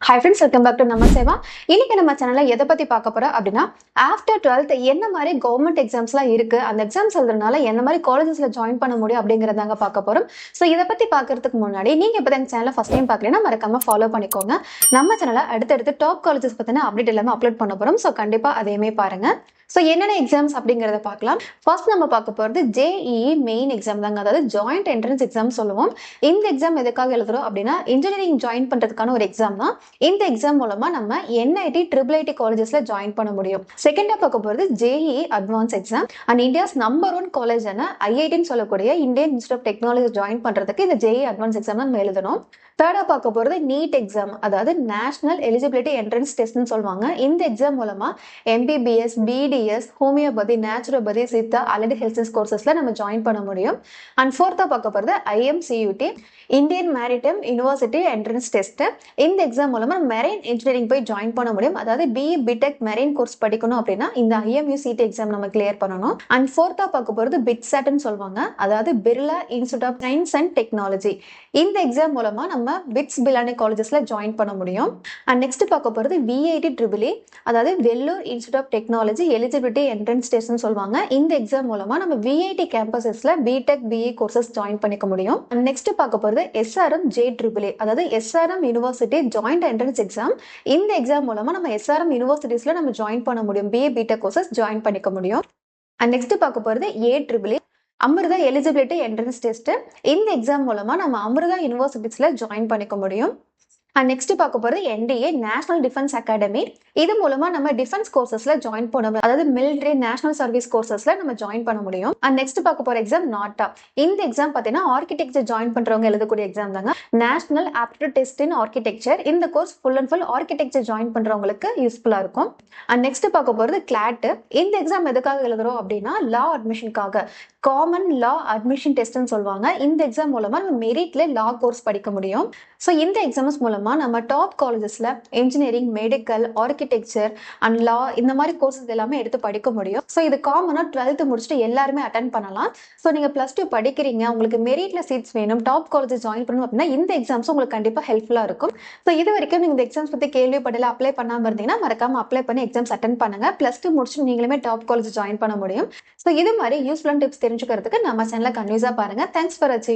High friends, welcome back to நம்ம சேவா. இன்னைக்கு நம்ம சேனல்ல எதை பத்தி பார்க்க போறோம் அப்படின்னா, ஆஃப்டர் 12th என்ன மாதிரி கவர்மெண்ட் எக்ஸாம்ஸ்லாம் இருக்கு, அந்த எக்ஸாம்ஸ் எழுதுறதுனால என்ன மாதிரி காலேஜஸ்ல ஜாயின் பண்ண முடியும் அப்படிங்கறதாங்க பார்க்க போறோம். ஸோ இதை பத்தி பார்க்கறதுக்கு முன்னாடி நீங்க இப்போ எங்க சேனலை ஃபர்ஸ்ட் டைம் பார்க்கலன்னா மறக்காம ஃபாலோ பண்ணிக்கோங்க. நம்ம சேனலை அடுத்தடுத்து டாப் காலேஜஸ் பத்தின அப்டேட் எல்லாமே அப்லோட் பண்ண போறோம். ஸோ கண்டிப்பா அதையுமே பாருங்க. ஸோ என்னென்ன எக்ஸாம்ஸ் அப்படிங்கிறத பார்க்கலாம். ஃபர்ஸ்ட் நம்ம பார்க்க போகிறது JEE மெயின் எக்ஸாம் தாங்க, அதாவது ஜாயிண்ட் என்ட்ரன்ஸ் எக்ஸாம் சொல்லுவோம். இந்த எக்ஸாம் எதுக்காக எழுதுறோம் அப்படின்னா, இன்ஜினியரிங் ஜாயின் பண்றதுக்கான ஒரு எக்ஸாம் தான். இந்த எக்ஸாம் மூலமா நம்ம NIT IIIT காலேஜஸ்ல ஜாயின் பண்ண முடியும். செகண்டா பார்க்க போகிறது JEE advance exam and India's number 1 காலேஜான IITன்னு சொல்லக்கூடிய Indian institute of technology join பண்றதுக்கு இந்த JEE அட்வான்ஸ் எக்ஸாம் தான் நம்ம எழுதணும். தேர்டா பார்க்க போகிறது நீட் எக்ஸாம், அதாவது நேஷனல் எலிஜிபிலிட்டி என்ட்ரன்ஸ் டெஸ்ட்னு சொல்லுவாங்க. இந்த எக்ஸாம் மூலமா MBBS, BDS, homeopathy, naturopathy, Siddha, allied health science கோர்சஸ்ல நம்ம ஜாயின் பண்ண முடியும். அண்ட் ஃபோர்த்தா பார்க்க போகிறது IMCUT, Indian maritime university entrance test. இந்த எக்ஸாம் மூலமா மெரைன் இன்ஜினியரிங் போய் ஜாயின் பண்ண முடியும். அதாவது BE BTech மெரைன் கோர்ஸ் படிக்கணும் அப்படின்னா இந்த IMUCT எக்ஸாம் நம்ம கிளியர் பண்ணணும். அண்ட் ஃபோர்த்தா பார்க்க போகிறது BITSATன்னு சொல்லுவாங்க, அதாவது Birla institute of science and technology. இந்த எக்ஸாம் மூலமா நம்ம பிட்ஸ் பிலானி காலேஜஸ்ல ஜாயின் பண்ண முடியும். அண்ட் நெக்ஸ்ட் பார்க்க போகிறது VIT EEE, அதாவது Vellore institute of technology eligibility entrance டெஸ்ட்னு சொல்லுவாங்க. இந்த எக்ஸாம் மூலமா நம்ம VIT கேம்பஸஸ்ல BTech BE கோர்சஸ் ஜாயின் பண்ணிக்க முடியும். நெக்ஸ்ட் பார்க்க போகிறது SRM JEE, அதாவது SRM university joint entrance exam. இந்த எக்ஸாம் மூலமா நம்ம SRM யூனிவர்சிட்டிஸ்ல நம்ம ஜாயின் பண்ண முடியும், BE BTech கோர்சஸ் ஜாயின் பண்ணிக்க முடியும். அண்ட் நெக்ஸ்ட் பார்க்க போகிறது AEEE, Amrita eligibility entrance test. இந்த எக்ஸாம் மூலமா நம்ம அமிர்தா யூனிவர்சிட்டிஸ்ல ஜாயின் பண்ணிக்க முடியும். அண்ட் நெக்ஸ்ட் பார்க்க போகிறது NDA நேஷனல் டிஃபென்ஸ் அகாடமி. இது மூலமா நம்ம டிஃபென்ஸ் கோர்சஸ்ல ஜாயின் பண்ண முடியும், அதாவது மிலிட்டரி நேஷனல் சர்வீஸ் கோர்சஸ்ல நம்ம ஜாயின் பண்ண முடியும். அண்ட் நெக்ஸ்ட் பார்க்க போற எக்ஸாம் NATA. இந்த எக்ஸாம் பார்த்தீங்கன்னா ஆர்கிடெக்சர் ஜாயின் பண்றவங்க எழுதக்கூடிய எக்ஸாம் தாங்க. National aptitude test in architecture. இந்த course full and full architecture join பண்றவங்களுக்கு யூஸ்ஃபுல்லா இருக்கும். அண்ட் நெக்ஸ்ட் பார்க்க போறது CLAT. இந்த எக்ஸாம் எதுக்காக எழுதுறோம் அப்படின்னா, லா அட்மிஷனுக்காக காமன் லா அட்மிஷன் டெஸ்ட்னு சொல்லுவாங்க. இந்த எக்ஸாம் மூலமா நம்ம மெரிட்ல லா கோர்ஸ் படிக்க முடியும். ஸோ இந்த எக்ஸாம்ஸ் மூலமா நம்ம டாப் காலேஜஸ்ல engineering, medical, architecture and law இந்த மாதிரி கோர்சஸ் எல்லாமே எடுத்து படிக்க முடியும். ஸோ இது காமனா 12th முடிச்சுட்டு எல்லாருமே அட்டன் பண்ணலாம். ஸோ நீங்க +2 படிக்கிறீங்க, உங்களுக்கு மெரிட்ல சீட்ஸ் வேணும், டாப் காலேஜஸ் ஜாயின் பண்ணணும் அப்படின்னா இந்த எக்ஸாம்ஸ் உங்களுக்கு கண்டிப்பா ஹெல்ப்ஃபுல்லா இருக்கும். ஸோ இது வரைக்கும் நீங்க இந்த எக்ஸாம்ஸ் பத்தி கேள்விப்படல, அப்ளை பண்ணாம இருந்தீங்கன்னா மறக்காம அப்ளை பண்ணி எக்ஸாம்ஸ் அட்டன் பண்ணுங்க. +2 முடிச்சுட்டு நீங்களுமே டாப் காலேஜ் ஜாயின் பண்ண முடியும். ஸோ இது மாதிரி யூஸ்ஃபுல்லான டிப்ஸ் தெரிஞ்சுக்கிறதுக்கு நம்ம சேனலை கன்வியூஸா பாருங்க. தேங்க்ஸ் ஃபார் வாட்சிங்.